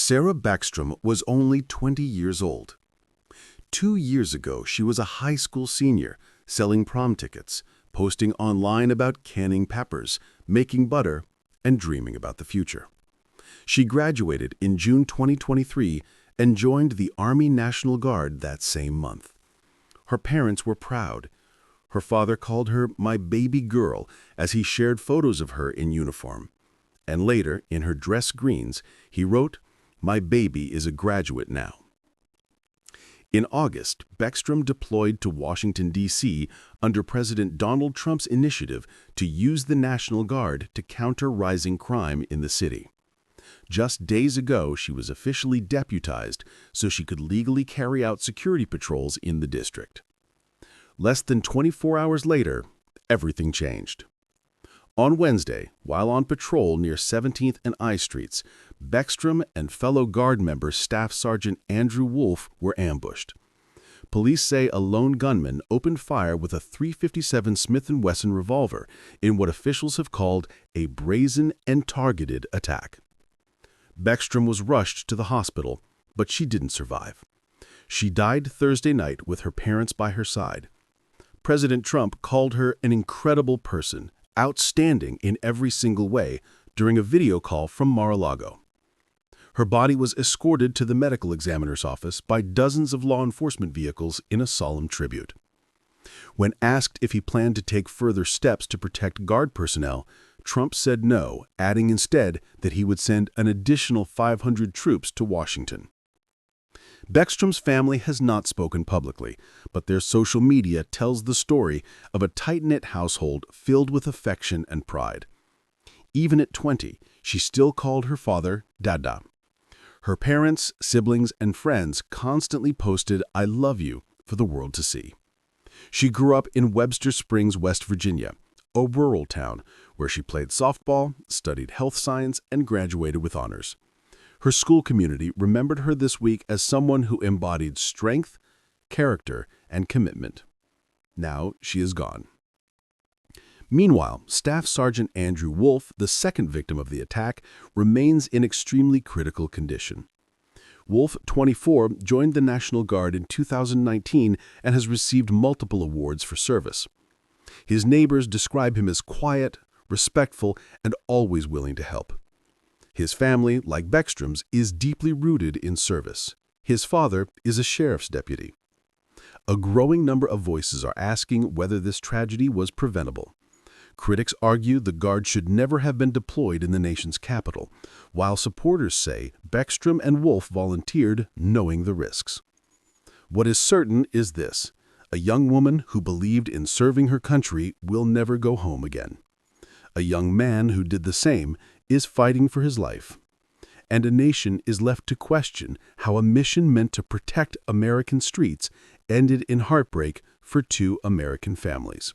Sarah Beckstrom was only 20 years old. 2 years ago, she was a high school senior, selling prom tickets, posting online about canning peppers, making butter, and dreaming about the future. She graduated in June 2023 and joined the Army National Guard that same month. Her parents were proud. Her father called her "my baby girl" as he shared photos of her in uniform. And later, in her dress greens, he wrote, "My baby is a graduate now." In August, Beckstrom deployed to Washington, D.C. under President Donald Trump's initiative to use the National Guard to counter rising crime in the city. Just days ago, she was officially deputized so she could legally carry out security patrols in the district. Less than 24 hours later, everything changed. On Wednesday, while on patrol near 17th and I Streets, Beckstrom and fellow Guard member Staff Sgt. Andrew Wolfe were ambushed. Police say a lone gunman opened fire with a .357 Smith & Wesson revolver in what officials have called a brazen and targeted attack. Beckstrom was rushed to the hospital, but she didn't survive. She died Thursday night with her parents by her side. President Trump called her an incredible person, outstanding in every single way, during a video call from Mar-a-Lago. Her body was escorted to the medical examiner's office by dozens of law enforcement vehicles in a solemn tribute. When asked if he planned to take further steps to protect Guard personnel, Trump said no, adding instead that he would send an additional 500 troops to Washington. Beckstrom's family has not spoken publicly, but their social media tells the story of a tight-knit household filled with affection and pride. Even at 20, she still called her father Dada. Her parents, siblings, and friends constantly posted "I love you" for the world to see. She grew up in Webster Springs, West Virginia, a rural town where she played softball, studied health science, and graduated with honors. Her school community remembered her this week as someone who embodied strength, character, and commitment. Now she is gone. Meanwhile, Staff Sgt. Andrew Wolfe, the second victim of the attack, remains in extremely critical condition. Wolfe, 24, joined the National Guard in 2019 and has received multiple awards for service. His neighbors describe him as quiet, respectful, and always willing to help. His family, like Beckstrom's, is deeply rooted in service. His father is a sheriff's deputy. A growing number of voices are asking whether this tragedy was preventable. Critics argue the Guard should never have been deployed in the nation's capital, while supporters say Beckstrom and Wolfe volunteered knowing the risks. What is certain is this: a young woman who believed in serving her country will never go home again. A young man who did the same is fighting for his life. And a nation is left to question how a mission meant to protect American streets ended in heartbreak for 2 American families.